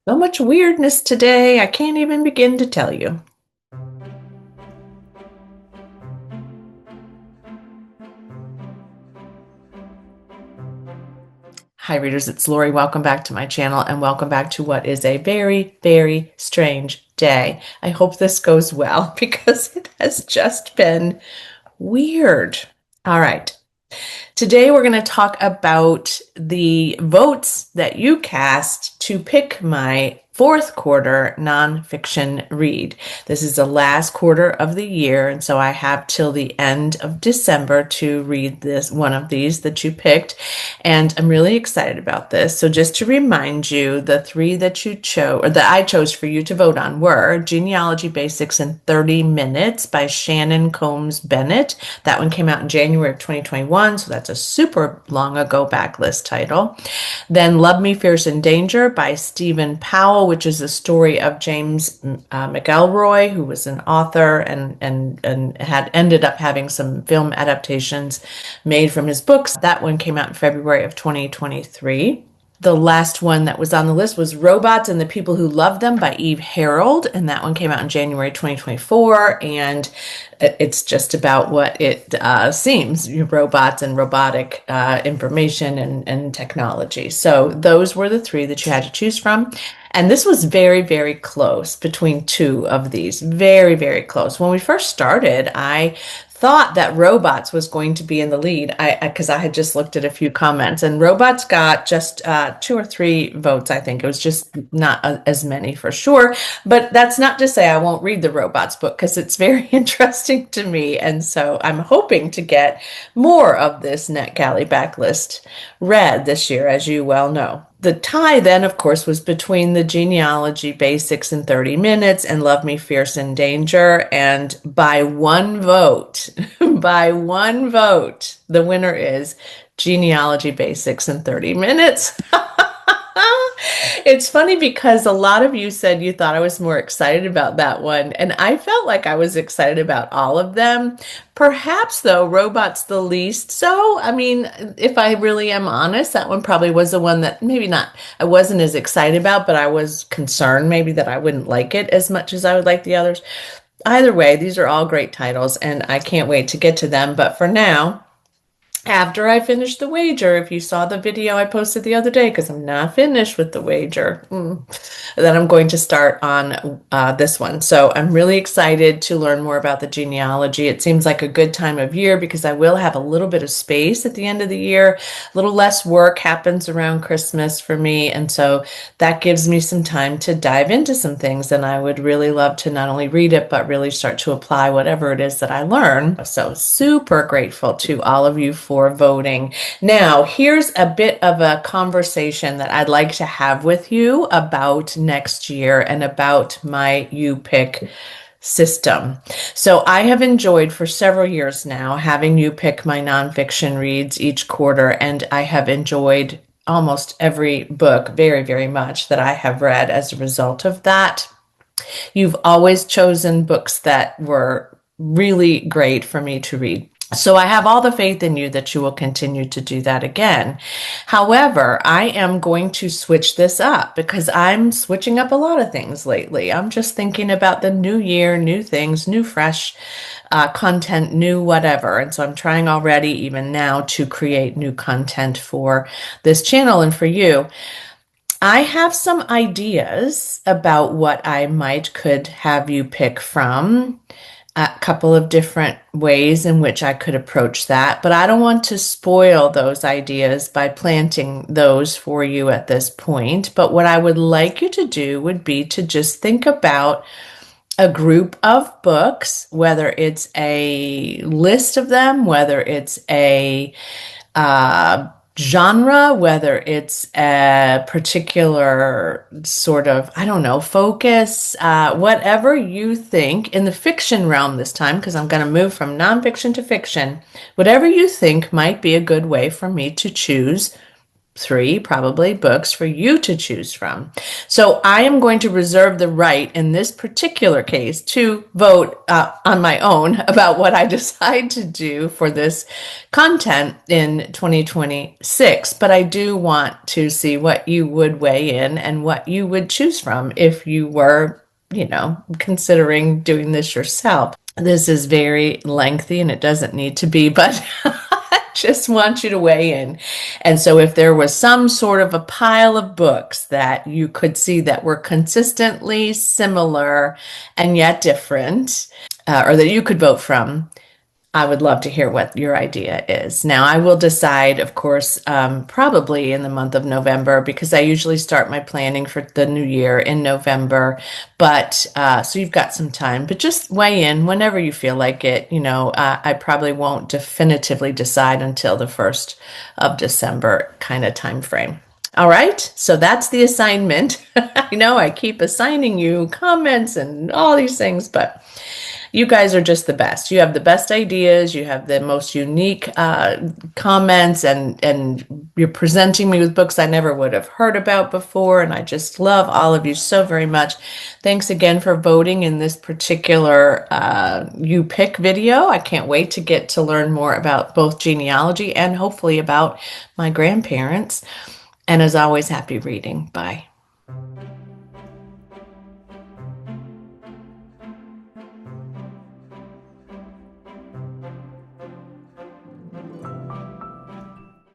So much weirdness today, I can't even begin to tell you. Hi, readers, it's Lori. Welcome back to my channel and welcome back to what is a very, very strange day. I hope this goes well because it has just been weird. All right. Today, we're going to talk about the votes that you cast to pick my fourth quarter nonfiction read. This is the last quarter of the year, and so I have till the end of December to read this one of these that you picked, and I'm really excited about this. So just to remind you, the three that you chose, or that I chose for you to vote on, were Genealogy Basics in 30 Minutes by Shannon Combs Bennett. That one came out in January of 2021, so that's a super long ago backlist title. Then Love Me, Fierce and Danger by Stephen Powell, which is the story of James McElroy, who was an author and had ended up having some film adaptations made from his books. That one came out in February of 2023. The last one that was on the list was Robots and the People Who Love Them by Eve Harold, and that one came out in January 2024, and it's just about what it seems, robots and robotic information and technology. So those were the three that you had to choose from. And this was very, very close between two of these. Very, very close. When we first started, I thought that Robots was going to be in the lead because I had just looked at a few comments, and Robots got just 2 or 3 votes. I think it was just not as many for sure, but that's not to say I won't read the Robots book because it's very interesting to me, and so I'm hoping to get more of this NetGalley backlist read this year, as you well know. The tie then, of course, was between the Genealogy Basics in 30 Minutes and Love Me, Fierce and Danger. And by one vote, by one vote, the winner is Genealogy Basics in 30 Minutes. It's funny because a lot of you said you thought I was more excited about that one, and I felt like I was excited about all of them. Perhaps, though, Robots the least so. I mean, if I really am honest, that one probably was the one that maybe not, I wasn't as excited about, but I was concerned maybe that I wouldn't like it as much as I would like the others. Either way, these are all great titles, and I can't wait to get to them. But for now, after I finish the wager, if you saw the video I posted the other day, because I'm not finished with the wager, then I'm going to start on this one. So I'm really excited to learn more about the genealogy. It seems like a good time of year because I will have a little bit of space at the end of the year. A little less work happens around Christmas for me. And so that gives me some time to dive into some things. And I would really love to not only read it, but really start to apply whatever it is that I learn. So super grateful to all of you for voting. Now, here's a bit of a conversation that I'd like to have with you about next year and about my You Pick system. So I have enjoyed for several years now having you pick my nonfiction reads each quarter, and I have enjoyed almost every book very, very much that I have read as a result of that. You've always chosen books that were really great for me to read. So I have all the faith in you that you will continue to do that again. However, I am going to switch this up because I'm switching up a lot of things lately. I'm just thinking about the new year, new things, new fresh content, new whatever. And so I'm trying already, even now, to create new content for this channel and for you. I have some ideas about what I could have you pick from, a couple of different ways in which I could approach that, but I don't want to spoil those ideas by planting those for you at this point. But what I would like you to do would be to just think about a group of books, whether it's a list of them, whether it's a genre, whether it's a particular sort of, I don't know, focus, whatever you think in the fiction realm this time, because I'm going to move from nonfiction to fiction, whatever you think might be a good way for me to choose three probably books for you to choose from. So I am going to reserve the right in this particular case to vote on my own about what I decide to do for this content in 2026. But I do want to see what you would weigh in and what you would choose from if you were, considering doing this yourself. This is very lengthy and it doesn't need to be, but just want you to weigh in. And so if there was some sort of a pile of books that you could see that were consistently similar and yet different, or that you could vote from, I would love to hear what your idea is. Now, I will decide, of course, probably in the month of November because I usually start my planning for the new year in November. But so you've got some time, but just weigh in whenever you feel like it. I probably won't definitively decide until the 1st of December kind of time frame. All right, so that's the assignment. I know I keep assigning you comments and all these things, but you guys are just the best. You have the best ideas. You have the most unique comments, and you're presenting me with books I never would have heard about before. And I just love all of you so very much. Thanks again for voting in this particular You Pick video. I can't wait to get to learn more about both genealogy and hopefully about my grandparents. And as always, happy reading. Bye.